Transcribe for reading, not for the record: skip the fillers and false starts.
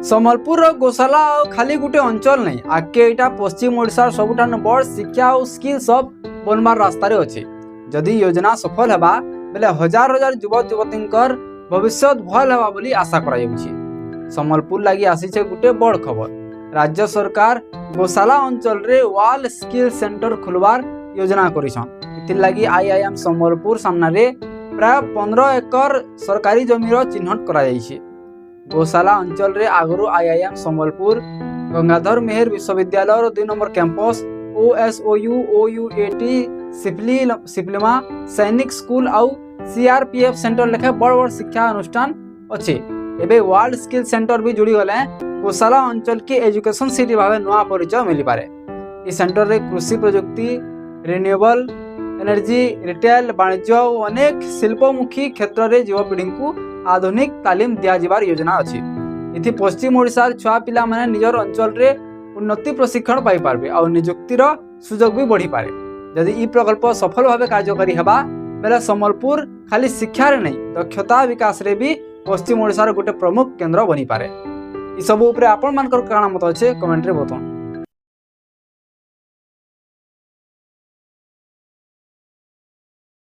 सम्बलपुर गोशाला खाली गोटे अंचल नहीं आगे यहाँ पश्चिम ओडिशार सबुठान बड़ शिक्षा और स्किल्स अब बनवार रास्तार अच्छे। जदि योजना सफल हेबा बेले हजार हजार युवक युवती भविष्य भल हेबा बोली आशा करा जाउछि। सम्बलपुर लगी आसीछे गोटे बड़ खबर। राज्य सरकार गोशाला अंचल रे वाल स्किल सेंटर खुलवार योजना करिछन। इथिर लगी आईआईएम सम्बलपुर सामना रे प्राय 15 एकर सरकारी जमीर चिन्हट करा जाइछे। गोशाला अंचल रे आगरू आईआईएम सम्बलपुर, गंगाधर मेहर विश्वविद्यालय 2 नंबर कैंपस, ओएसओयू, ओयूएटी, सिप्लिमा सैनिक स्कूल आउ सीआरपीएफ सेंटर लेखे बड़ बड़ शिक्षा अनुष्ठान अच्छे। एबे वर्ल्ड स्किल सेंटर भी जुड़ी गले गोशाला अंचल की एजुकेशन सिटी भाव नुआ परिचय मिल पारे। इस सेंटर रे कृषि प्रजुक्ति, रिन्यूएबल एनर्जी, रिटेल, वाणिज्य और अनेक शिल्पमुखी क्षेत्र में युवपीढ़ी को आधुनिक तालीम दिया योजना अच्छी। इति पश्चिम ओडिशार छुआ पिला माने निजर अंचल रे उन्नति प्रशिक्षण पाई पारबे और नियुक्तिर सुजोग भी बढ़ी पारे। यदि ई प्रकल्प सफल भाव कार्यकारी हेबा बेले सम्बलपुर खाली शिक्षा रे नहीं दक्षता विकास रे भी पश्चिम ओडिशार गोटे प्रमुख केंद्र बनी पारे। ई सब ऊपर आपण मानकर काना मत अच्छे कमेंट रे बताओ।